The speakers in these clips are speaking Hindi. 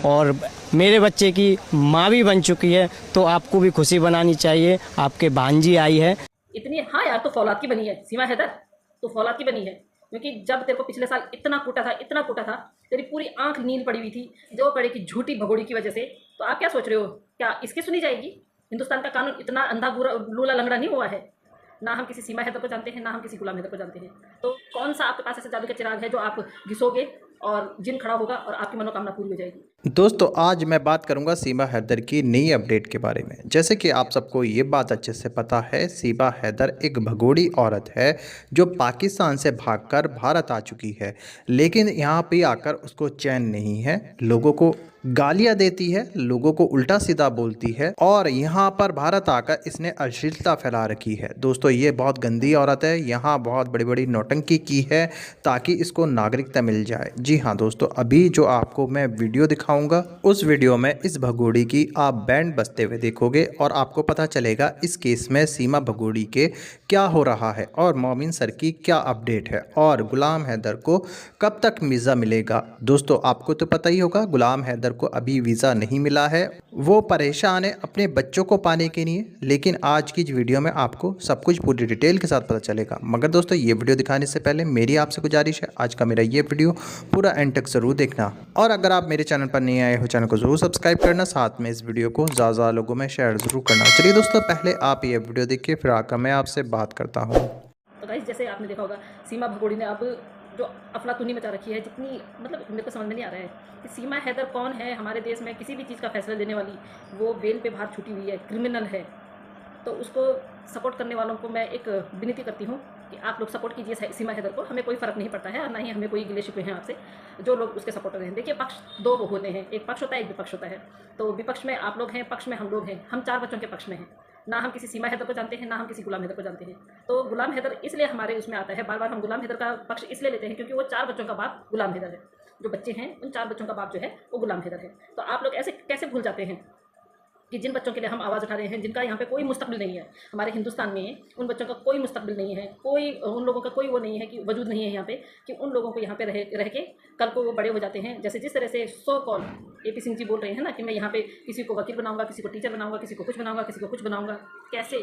और मेरे बच्चे की माँ भी बन चुकी है, तो आपको भी खुशी बनानी चाहिए। आपके भांजी आई है इतनी। हाँ यार, तो फौलाद की बनी है सीमा हैदर, तो फौलाद की बनी है। क्योंकि जब तेरे को पिछले साल इतना कूटा था, इतना कूटा था, तेरी पूरी आंख नींद पड़ी हुई थी जो पड़े की झूठी भगोड़ी की वजह से। तो आप क्या सोच रहे हो, क्या इसकी सुनी जाएगी? हिंदुस्तान का कानून इतना अंधा लूला लंगड़ा नहीं हुआ है। ना हम किसी सीमा हैदर को जानते हैं, ना हम किसी गुलाम हैदर को जानते हैं। तो कौन सा आपके पास ऐसा जादू का चिराग है जो आप घिसोगे और जिन खड़ा होगा और आपकी मनोकामना पूरी हो जाएगी? दोस्तों आज मैं बात करूंगा सीमा हैदर की नई अपडेट के बारे में। जैसे कि आप सबको ये बात अच्छे से पता है, सीमा हैदर एक भगोड़ी औरत है जो पाकिस्तान से भागकर भारत आ चुकी है, लेकिन यहाँ पे आकर उसको चैन नहीं है। लोगों को गालियां देती है, लोगों को उल्टा सीधा बोलती है और यहाँ पर भारत आकर इसने अश्लीलता फैला रखी है। दोस्तों ये बहुत गंदी औरत है, यहाँ बहुत बड़ी बड़ी नौटंकी की है ताकि इसको नागरिकता मिल जाए। जी हाँ दोस्तों, अभी जो आपको मैं वीडियो दिखाऊंगा उस वीडियो में इस भगोड़ी की आप बैंड बजते हुए देखोगे और आपको पता चलेगा इस केस में सीमा भगोड़ी के क्या हो रहा है और मोमिन सर की क्या अपडेट है और गुलाम हैदर को कब तक वीज़ा मिलेगा। दोस्तों आपको तो पता ही होगा, गुलाम हैदर को अभी वीज़ा नहीं मिला है, वो परेशान है अपने बच्चों को पाने के लिए। लेकिन आज की वीडियो में आपको सब कुछ पूरी डिटेल के साथ पता चलेगा। मगर दोस्तों ये वीडियो दिखाने से पहले मेरी आपसे गुजारिश है, आज का मेरा ये वीडियो पूरा एंड तक ज़रूर देखना और अगर आप मेरे चैनल पर नहीं आए हो चैनल को ज़रूर सब्सक्राइब करना, साथ में इस वीडियो को ज़्यादा लोगों में शेयर ज़रूर करना। चलिए दोस्तों पहले आप ये वीडियो देखिए, फिर आकर मैं आपसे बात करता हूँ। तो गाइस, जैसे आपने देखा होगा, सीमा भगोड़ी ने अब जो अफलातूनी मचा रखी है, जितनी मतलब मेरे को समझ में नहीं आ रहा है कि सीमा हैदर कौन है हमारे देश में किसी भी चीज़ का फैसला देने वाली। वो बेल पे बाहर छूटी हुई है, क्रिमिनल है। तो उसको सपोर्ट करने वालों को मैं एक विनती करती हूँ कि आप लोग सपोर्ट कीजिए सीमा हैदर को। हमें कोई फ़र्क नहीं पड़ता है और ना ही हमें कोई गिले शिकवे हैं आपसे जो लोग उसके सपोर्टर हैं। देखिए, पक्ष दो होते हैं, एक पक्ष होता है, एक विपक्ष होता है। तो विपक्ष में आप लोग हैं, पक्ष में हम लोग हैं। हम 4 बच्चों के पक्ष में हैं। ना हम किसी सीमा हैदर को जानते हैं, ना हम किसी गुलाम हैदर को जानते हैं। तो गुलाम हैदर इसलिए हमारे उसमें आता है, बार बार हम गुलाम हैदर का पक्ष इसलिए लेते हैं क्योंकि वो 4 बच्चों का बाप गुलाम हैदर है। जो बच्चे हैं उन 4 बच्चों का बाप जो है वो गुलाम हैदर है। तो आप लोग ऐसे कैसे भूल जाते हैं कि जिन बच्चों के लिए हम आवाज़ उठा रहे हैं, जिनका यहाँ पे कोई मुस्तकबिल नहीं है हमारे हिंदुस्तान में, उन बच्चों का कोई मुस्तकबिल नहीं है, कोई उन लोगों का कोई वो नहीं है कि वजूद नहीं है यहाँ पे, कि उन लोगों को यहाँ पे रह के कल को वो बड़े हो जाते हैं। जैसे जिस तरह से सो कॉल AP सिंह जी बोल रहे हैं ना कि मैं यहाँ पे किसी को वकील बनाऊंगा, किसी को टीचर बनाऊंगा, किसी को कुछ बनाऊंगा, किसी को कुछ बनाऊंगा। कैसे?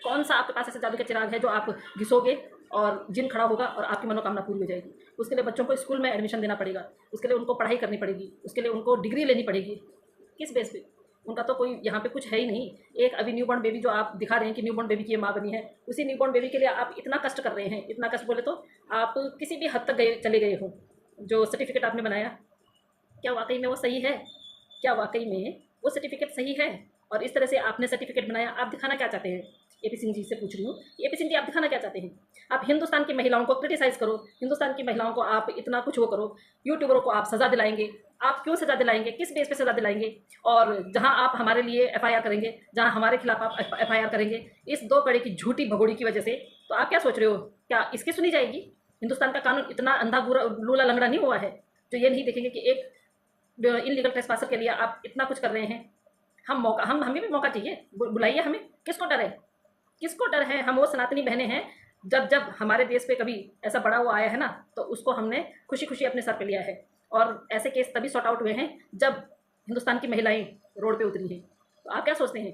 कौन सा आपके पास ऐसा जादू का चिराग है जो आप घिसोगे और जिन खड़ा होगा और आपकी मनोकामना पूरी हो जाएगी? उसके लिए बच्चों को स्कूल में एडमिशन देना पड़ेगा, उसके लिए उनको पढ़ाई करनी पड़ेगी, उसके लिए उनको डिग्री लेनी पड़ेगी। किस बेस पे? उनका तो कोई यहाँ पे कुछ है ही नहीं। एक अभी न्यूबॉर्न बेबी जो आप दिखा रहे हैं कि न्यूबॉर्न बेबी की ये माँ बनी है, उसी न्यूबॉर्न बेबी के लिए आप इतना कष्ट कर रहे हैं। इतना कष्ट बोले तो आप किसी भी हद तक चले गए हो। जो सर्टिफिकेट आपने बनाया, क्या वाकई में वो सही है? क्या वाकई में वो सर्टिफिकेट सही है? और इस तरह से आपने सर्टिफिकेट बनाया, आप दिखाना क्या चाहते हैं? AP सिंह जी से पूछ रही हूँ, AP सिंह जी आप दिखाना क्या चाहते हैं? आप हिंदुस्तान की महिलाओं को क्रिटिसाइज़ करो, हिंदुस्तान की महिलाओं को आप इतना कुछ वो करो, यूट्यूबरों को आप सज़ा दिलाएंगे। आप क्यों सज़ा दिलाएंगे? किस बेस पे सज़ा दिलाएंगे? और जहाँ आप हमारे लिए FIR करेंगे, जहाँ हमारे खिलाफ आप FIR करेंगे, इस 2 कड़े की झूठी भगोड़ी की वजह से, तो आप क्या सोच रहे हो, क्या इसकी सुनी जाएगी? हिंदुस्तान का कानून इतना अंधा लूला लंगड़ा नहीं हुआ है जो ये नहीं देखेंगे कि एक इनलीगल ट्रेसपासर के लिए आप इतना कुछ कर रहे हैं। हमें भी मौका चाहिए, बुलाइए हमें। किसको डर है? किसको डर है? हम वो सनातनी बहनें हैं, जब हमारे देश पे कभी ऐसा बड़ा वो आया है ना, तो उसको हमने खुशी खुशी अपने सर पे लिया है। और ऐसे केस तभी सॉर्ट आउट हुए हैं जब हिंदुस्तान की महिलाएं रोड पे उतरी हैं। तो आप क्या सोचते हैं,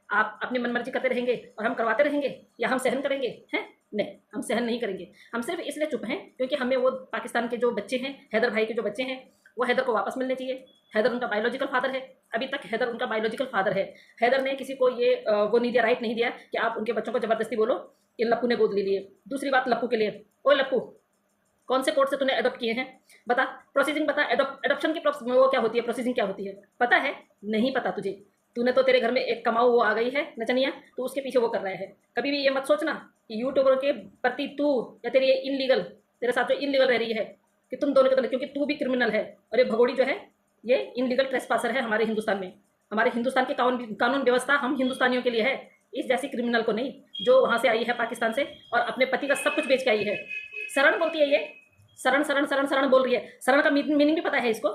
आप अपनी मनमर्जी करते रहेंगे और हम करवाते रहेंगे, या हम सहन करेंगे? हैं? नहीं, हम सहन नहीं करेंगे। हम सिर्फ इसलिए चुप हैं क्योंकि हमें वो पाकिस्तान के जो बच्चे हैं, हैदर भाई के जो बच्चे हैं, वो हैदर को वापस मिलने चाहिए। हैदर उनका बायोलॉजिकल फादर है, अभी तक हैदर उनका बायोलॉजिकल फादर है। हैदर ने किसी को ये वो नहीं दिया, राइट नहीं दिया कि आप उनके बच्चों को ज़बरदस्ती बोलो कि लप्पू ने गोद ले लिए। दूसरी बात लप्पू के लिए, ओए लप्पू, कौन से कोर्ट से तूने अडॉप्ट किए हैं? बता, प्रोसीजिंग बता। एडॉप्शन की वो क्या होती है, प्रोसीजिंग क्या होती है, पता है? नहीं पता तुझे। तूने तो, तेरे घर में एक कमाऊ वो आ गई है नचनिया, तो उसके पीछे वो कर रहा है। कभी भी ये मत सोचना कि यूट्यूबर के प्रति तू या तेरी ये तेरे साथ जो इनलीगल रह रही है, कि तुम दोनों के दोनों, क्योंकि तू भी क्रिमिनल है और ये भगोड़ी जो है ये इनलीगल ट्रेसपासर है हमारे हिंदुस्तान में। हमारे हिंदुस्तान की कानून व्यवस्था हम हिंदुस्तानियों के लिए है, इस जैसी क्रिमिनल को नहीं, जो वहाँ से आई है पाकिस्तान से और अपने पति का सब कुछ बेच के आई है। शरण बोलती है ये, शरण शरण शरण शरण बोल रही है। शरण का मीनिंग भी पता है इसको?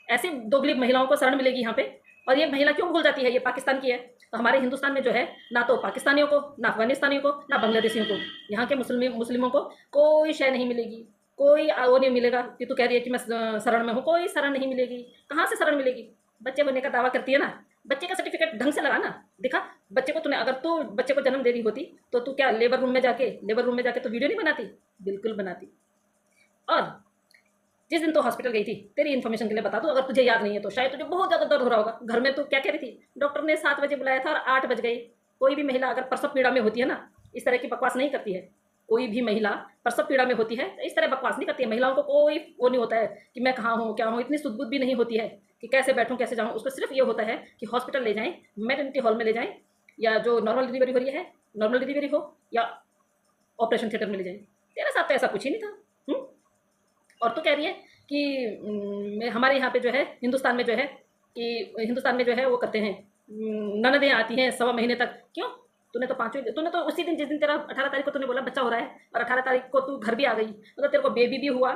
ऐसे दोगली महिलाओं को शरण मिलेगी यहाँ पे। और ये महिला क्यों भूल जाती है, ये पाकिस्तान की है। तो हमारे हिंदुस्तान में जो है, ना तो पाकिस्तानियों को, ना अफगानिस्तानियों को, ना बांग्लादेशियों को, यहाँ के मुस्लिमों को कोई शय नहीं मिलेगी। कोई वो नहीं मिलेगा कि तू कह रही है कि मैं शरण में हूँ, कोई शरण नहीं मिलेगी। कहाँ से शरण मिलेगी? बच्चे होने का दावा करती है ना, बच्चे का सर्टिफिकेट ढंग से लगा ना, दिखा बच्चे को। तूने अगर तू बच्चे को जन्म दे रही होती तो तू क्या लेबर रूम में जाके तो वीडियो नहीं बनाती? बिल्कुल बनाती। और जिस दिन तो हॉस्पिटल गई थी, तेरी इन्फॉर्मेशन के लिए बता दूं, अगर तुझे याद नहीं है तो शायद तुझे बहुत ज़्यादा दर्द हो रहा होगा। घर में तू क्या कह रही थी? डॉक्टर ने 7 बजे बुलाया था और 8 बज गए। कोई भी महिला अगर प्रसव पीड़ा में होती है ना, इस तरह की बकवास नहीं करती है। कोई भी महिला प्रसव पीड़ा में होती है तो इस तरह बकवास नहीं करती है। महिलाओं को कोई वो नहीं होता है कि मैं कहाँ हूँ क्या हूँ, इतनी सुध-बुध भी नहीं होती है कि कैसे बैठूँ कैसे जाऊँ। उसको सिर्फ ये होता है कि हॉस्पिटल ले जाएँ, मैटरनिटी हॉल में ले जाएँ, या जो नॉर्मल डिलीवरी हो रही है, नॉर्मल डिलीवरी हो, या ऑपरेशन थिएटर में ले जाएँ। तेरे साथ तो ऐसा कुछ ही नहीं था। और तू कह रही है कि हमारे यहाँ पे जो है हिंदुस्तान में जो है वो करते हैं, ननदें आती हैं 1.25 महीने तक। क्यों? तूने तो उसी दिन, जिस दिन तेरा 18 तारीख को तूने बोला बच्चा हो रहा है, और 18 तारीख को तू घर भी आ गई, मतलब तेरे को बेबी भी हुआ,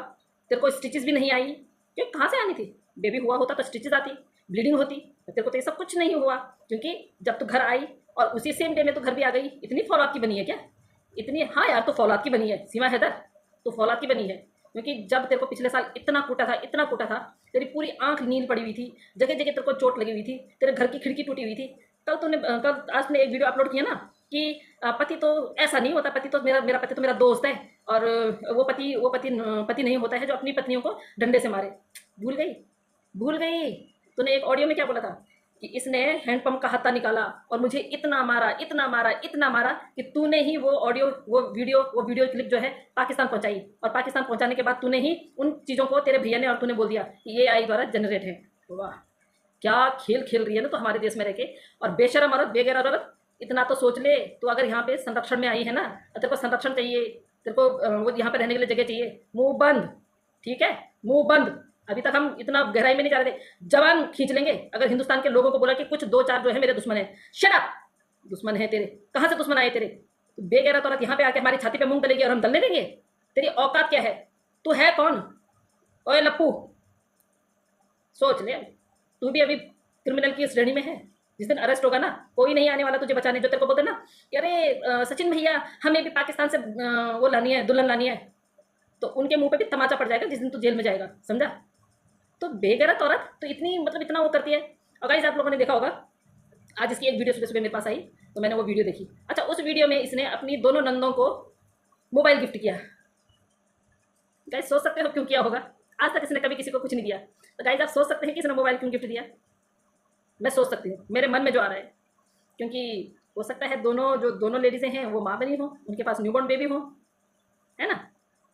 तेरे को स्टिचेस भी नहीं आई। क्यों? कहाँ से आनी थी? बेबी हुआ होता तो स्टिचेस आती, ब्लीडिंग होती। तेरे को तो ये सब कुछ नहीं हुआ, क्योंकि जब तू घर आई और उसी सेम डे में तू घर भी आ गई। इतनी फौलाद की बनी है क्या? इतनी? हाँ यार, तो फौलाद की बनी है सीमा हैदर, तो फौलाद की बनी है। क्योंकि जब तेरे को पिछले साल इतना कूटा था, तेरी पूरी आंख नील पड़ी हुई थी, जगह जगह तेरे को चोट लगी हुई थी, तेरे घर की खिड़की टूटी हुई थी। कल आज तूने एक वीडियो अपलोड किया ना कि पति तो ऐसा नहीं होता, पति तो मेरा पति तो मेरा दोस्त है, और वो पति नहीं होता है जो अपनी पत्नियों को डंडे से मारे। भूल गई तूने एक ऑडियो में क्या बोला था कि इसने हैंडपंप का हत्था निकाला और मुझे इतना मारा कि तूने ही वो ऑडियो, वो वीडियो क्लिप जो है पाकिस्तान पहुंचाई, और पाकिस्तान पहुंचाने के बाद तूने ही उन चीज़ों को, तेरे भैया ने और तूने बोल दिया कि ये AI द्वारा जनरेट है। वाह, क्या खेल खेल रही है ना तो हमारे देश में रह के। और बेशरम औरत, बेगैरत औरत, इतना तो सोच ले, तो अगर यहाँ पे संरक्षण में आई है ना, तेरे को संरक्षण चाहिए, तेरे को वो यहाँ पे रहने के लिए जगह चाहिए, मुंह बंद, ठीक है, मुंह बंद। अभी तक हम इतना गहराई में नहीं जा रहे थे, जवान खींच लेंगे अगर हिंदुस्तान के लोगों को बोला कि कुछ 2-4 जो है मेरे दुश्मन है। Shut up! दुश्मन है तेरे? कहाँ से दुश्मन आए तेरे? तो बेगैरत औरत यहाँ पे आके हमारी छाती पे मूंग तलेगी और हम दलने देंगे? तेरी औकात क्या है? तू है कौन? ओए लप्पू, सोच ले, तू भी अभी क्रिमिनल की श्रेणी में है। जिस दिन अरेस्ट होगा ना, कोई नहीं आने वाला तुझे बचाने। जो तेरे को बोलते ना कि अरे सचिन भैया हमें भी पाकिस्तान से वो लानी है, दुल्हन लानी है, तो उनके मुंह पे भी तमाचा पड़ जाएगा जिस दिन तू जेल में जाएगा, समझा? तो बेगैरत औरत तो इतनी, मतलब इतना वो करती है। और गाइस, आप लोगों ने देखा होगा, आज इसकी एक वीडियो सुबह सुबह मेरे पास आई तो मैंने वो वीडियो देखी। अच्छा, उस वीडियो में इसने अपनी दोनों नंदों को मोबाइल गिफ्ट किया। गाइस, सोच सकते हो क्यों किया होगा? आज तक इसने कभी किसी को कुछ नहीं दिया। तो गाइस, आप सोच सकते हैं कि इसने मोबाइल क्यों गिफ्ट दिया? मैं सोच सकती हूँ, मेरे मन में जो आ रहा है, क्योंकि हो सकता है दोनों लेडीज़ें हैं वो माँ बनी हो, उनके पास न्यूबॉर्न बेबी हो, है ना,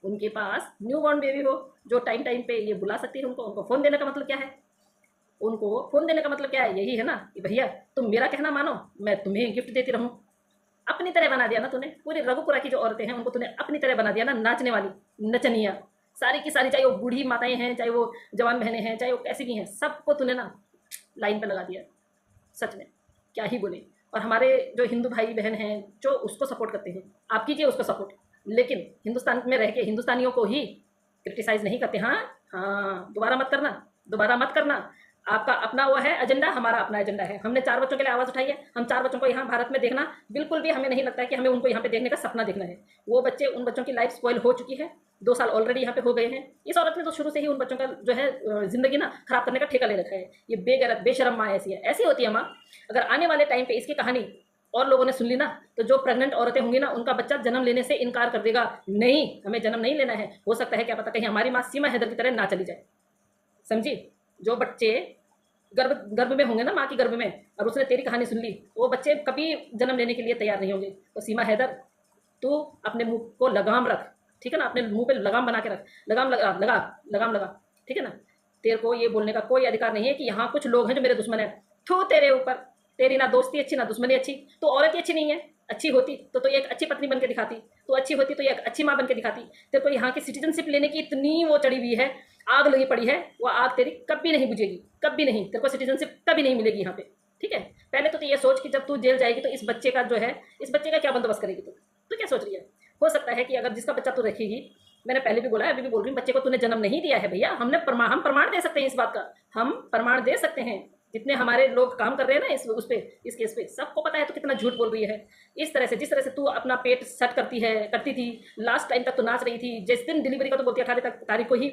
उनके पास न्यूबॉर्न बेबी हो, जो टाइम पे ये बुला सकती है उनको फ़ोन देने का मतलब क्या है? उनको फ़ोन देने का मतलब क्या है? यही है ना कि भैया तुम मेरा कहना मानो, मैं तुम्हें गिफ्ट देती रहूँ। अपनी तरह बना दिया ना तूने। पूरी रघुपुरा की जो औरतें हैं उनको तूने अपनी तरह बना दिया ना, नाचने वाली, नचनिया सारी की सारी, चाहे वो बूढ़ी माताएं हैं, चाहे वो जवान बहनें हैं, चाहे वो कैसी भी हैं, सबको तूने ना लाइन पर लगा दिया। सच में क्या ही बोले। और हमारे जो हिंदू भाई बहन हैं जो उसको सपोर्ट करते हैं, आप कीजिए उसको सपोर्ट, लेकिन हिंदुस्तान में रह के हिंदुस्तानियों को ही क्रिटिसाइज़ नहीं करते। हाँ, दोबारा मत करना। आपका अपना वो है एजेंडा, हमारा अपना एजेंडा है। हमने 4 बच्चों के लिए आवाज़ उठाई है। हम 4 बच्चों को यहाँ भारत में देखना बिल्कुल भी हमें नहीं लगता है कि हमें उनको यहाँ पे देखने का सपना देखना है। वो बच्चे, उन बच्चों की लाइफ स्पॉइल हो चुकी है। 2 साल ऑलरेडी यहाँ पे हो गए हैं। इस औरत ने तो शुरू से ही उन बच्चों का जो है ज़िंदगी ना खराब करने का ठेका ले रखा है। ये बेगैरत बेशरम माँ ऐसी होती है माँ। अगर आने वाले टाइम पे इसकी कहानी और लोगों ने सुन ली ना, तो जो प्रेग्नेंट औरतें होंगी ना, उनका बच्चा जन्म लेने से इनकार कर देगा। नहीं, हमें जन्म नहीं लेना है। हो सकता है क्या पता कहीं हमारी माँ सीमा हैदर की तरह ना चली जाए, समझी? जो बच्चे गर्भ में होंगे ना, माँ की गर्भ में, और उसने तेरी कहानी सुन ली, वो बच्चे कभी जन्म लेने के लिए तैयार नहीं होंगे। तो सीमा हैदर, तू अपने मुंह को लगाम रख, ठीक है ना? अपने मुंह पे लगाम बना के रख, लगाम लगा, ठीक है ना? तेरे को ये बोलने का कोई अधिकार नहीं है कि यहाँ कुछ लोग हैं जो मेरे दुश्मन है। थू तेरे ऊपर, तेरी ना दोस्ती अच्छी ना दुश्मनी अच्छी। तो औरत ही अच्छी नहीं है। अच्छी होती तो एक अच्छी पत्नी बन के दिखाती, तो अच्छी होती तो एक अच्छी माँ बन के दिखाती। तेरे को यहाँ की सिटीजनशिप लेने की इतनी वो चढ़ी हुई है, आग लगी पड़ी है, वो आग तेरी कभी नहीं बुझेगी, कभी नहीं। तेरे को सिटीजनशिप कभी नहीं मिलेगी यहाँ पे, ठीक है? पहले तो ये सोच कि जब तू जेल जाएगी तो इस बच्चे का क्या बंदोबस्त करेगी तू क्या सोच रही है? हो सकता है कि अगर जिसका बच्चा तू रखेगी, मैंने पहले भी बोला है, अभी भी बोल रही हूँ, बच्चे को तूने जन्म नहीं दिया है भैया। हम प्रमाण दे सकते हैं इस बात का, हम प्रमाण दे सकते हैं। जितने हमारे लोग काम कर रहे हैं ना उस पे, इस केस पे, सबको पता है तो कितना झूठ बोल रही है। इस तरह से जिस तरह से तू अपना पेट सेट करती थी, लास्ट टाइम तक तो नाच रही थी, जिस दिन डिलीवरी का तो बोलती 18 तारीख को ही,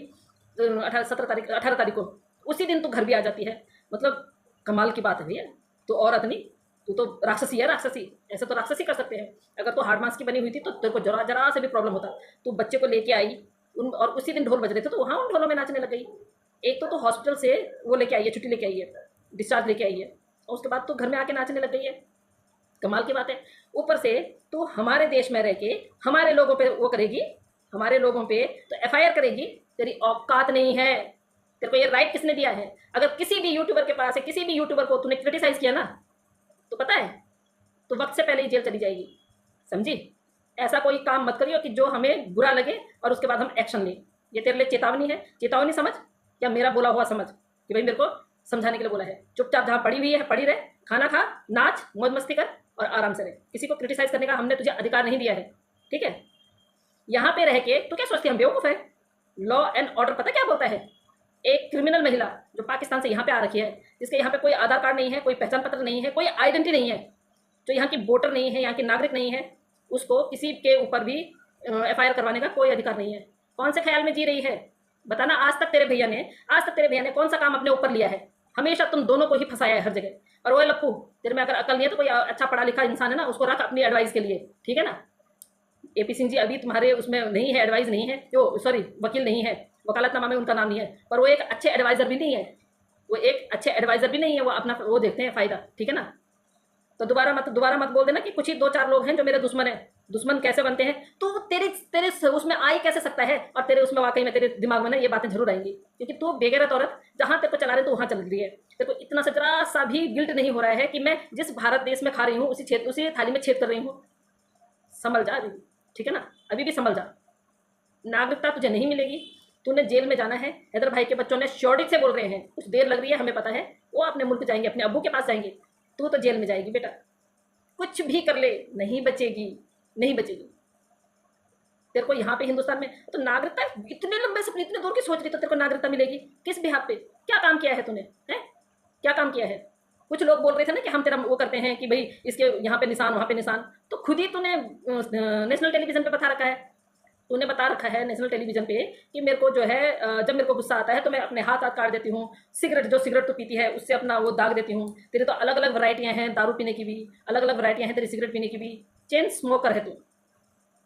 18 तारीख को, उसी दिन तू घर भी आ जाती है। मतलब कमाल की बात है भैया। तू औरत नहीं, तू तो राक्षसी है, राक्षसी। ऐसे तो राक्षसी कर सकते हैं। अगर तो हार्ड मास की बनी हुई थी तो तेरे को जरा जरा से भी प्रॉब्लम होता। तू बच्चे को लेके आई और उसी दिन ढोल बज रहे थे तो वहाँ उन ढोलों में नाचने लग गई। एक तो हॉस्पिटल से वो लेके आई है, छुट्टी लेके आई है, डिस्चार्ज लेके आई है, और उसके बाद तो घर में आके नाचने लग गई है। कमाल की बात है। ऊपर से तो हमारे देश में रह के हमारे लोगों पे वो करेगी, हमारे लोगों पे तो FIR करेगी। तेरी औकात नहीं है। तेरे को ये राइट किसने दिया है? अगर किसी भी यूट्यूबर के पास है, किसी भी यूट्यूबर को तूने क्रिटिसाइज किया ना, तो पता है तो वक्त से पहले ही जेल चली जाएगी। समझी? ऐसा कोई काम मत करियो कि जो हमें बुरा लगे और उसके बाद हम एक्शन लें। ये तेरे लिए चेतावनी है। चेतावनी समझ, या मेरा बोला हुआ समझ कि भाई मेरे को समझाने के लिए बोला है। चुपचाप जहाँ पड़ी हुई है पड़ी रहे, खाना खा, नाच, मौज मस्ती कर और आराम से रहे। किसी को क्रिटिसाइज करने का हमने तुझे अधिकार नहीं दिया है, ठीक है? यहाँ पे रह के तो क्या सोचती है हम बेवकूफ़ है? लॉ एंड ऑर्डर पता क्या बोलता है? एक क्रिमिनल महिला जो पाकिस्तान से यहाँ पे आ रखी है, जिसके यहाँ पे कोई आधार कार्ड नहीं है, कोई पहचान पत्र नहीं है, कोई आइडेंटिटी नहीं है, जो यहाँ की वोटर नहीं है, यहाँ की नागरिक नहीं है, उसको किसी के ऊपर भी FIR करवाने का कोई अधिकार नहीं है। कौन से ख्याल में जी रही है? बताना। आज तक तेरे भैया ने कौन सा काम अपने ऊपर लिया है? हमेशा तुम दोनों को ही फंसाया है हर जगह। और वो लप्पू, तेरे में अगर अकल नहीं है तो कोई अच्छा पढ़ा लिखा इंसान है ना, उसको रख अपनी एडवाइस के लिए, ठीक है ना? AP सिंह जी अभी तुम्हारे उसमें नहीं है, एडवाइस नहीं है, जो सॉरी वकील नहीं है, वकालतनामा में उनका नाम नहीं है, पर वो एक अच्छे एडवाइज़र भी नहीं है। वो एक अच्छे एडवाइज़र भी नहीं है। वो अपना वो देखते हैं फ़ायदा, ठीक है ना? तो दोबारा मत बोल देना कि कुछ ही 2-4 लोग हैं जो मेरे दुश्मन हैं। दुश्मन कैसे बनते हैं? तो तेरे उसमें आ ही कैसे सकता है? और तेरे उसमें वाकई में तेरे दिमाग में ना ये बातें जरूर आएंगी, क्योंकि तू बेगैरत औरत जहाँ तेरे को चला रहे तो वहाँ चल रही है। तेरे को इतना सा जरा सा भी गिल्ट नहीं हो रहा है कि मैं जिस भारत देश में खा रही हूँ उसी थाली में छेद कर रही हूँ। संभल जा अभी, ठीक है ना? अभी भी संभल जा। नागरिकता तुझे नहीं मिलेगी, तूने जेल में जाना है। हैदर भाई के बच्चों ने श्योरिटी से बोल रहे हैं, कुछ देर लग रही है हमें पता है, वो अपने मुल्क जाएंगे, अपने अब्बू के पास जाएंगे। तू तो जेल में जाएगी बेटा। कुछ भी कर ले, नहीं बचेगी, नहीं बचेगी। तेरे को यहाँ पे हिंदुस्तान में तो नागरिकता इतने लंबे सपने, इतने दूर की सोच रही तो तेरे को नागरिकता मिलेगी किस बिहाफ पे? क्या काम किया है तूने? हैं? क्या काम किया है? कुछ लोग बोल रहे थे ना कि हम तेरा वो करते हैं कि भाई इसके यहाँ पे निशान, वहाँ पे निशान। तो खुद ही तूने नेशनल टेलीविजन पे बता रखा है। तूने बता रखा है नेशनल टेलीविजन पे कि मेरे को जो है जब मेरे को गुस्सा आता है तो मैं अपने हाथ काट देती हूँ। सिगरेट तो पीती है उससे अपना वो दाग देती हूँ। तेरे तो अलग अलग वैरायटियाँ हैं दारू पीने की भी, अलग अलग वैरायटियाँ हैं तेरी सिगरेट पीने की भी। चेन स्मोकर है तू,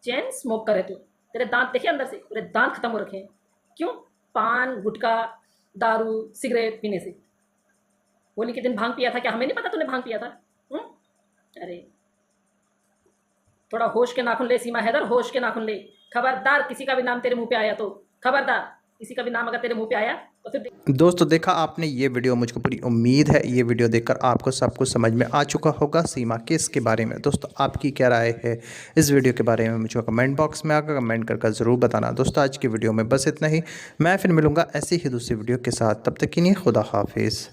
चेन स्मोकर है तू। तेरे दांत देखे अंदर से, पूरे दांत खत्म हो रखे हैं। क्यों? पान, गुटखा, दारू, सिगरेट पीने से। होली के दिन भांग पिया था क्या? हमें नहीं पता तूने भांग पिया था। अरे थोड़ा होश के नाखून ले सीमा हैदर, होश के नाखून ले। खबरदार किसी का भी नाम तेरे मुंह पे आया तो, खबरदार किसी का भी नाम अगर तेरे मुंह पे आया तो फिर। दोस्तों देखा आपने ये वीडियो, मुझको पूरी उम्मीद है ये वीडियो देखकर आपको सब कुछ समझ में आ चुका होगा सीमा केस के बारे में। दोस्तों आपकी क्या राय है इस वीडियो के बारे में मुझको कमेंट बॉक्स में आकर कमेंट कर ज़रूर बताना। दोस्तों आज की वीडियो में बस इतना ही। मैं फिर मिलूँगा ऐसी ही दूसरी वीडियो के साथ, तब तक के लिए खुदा हाफिज़।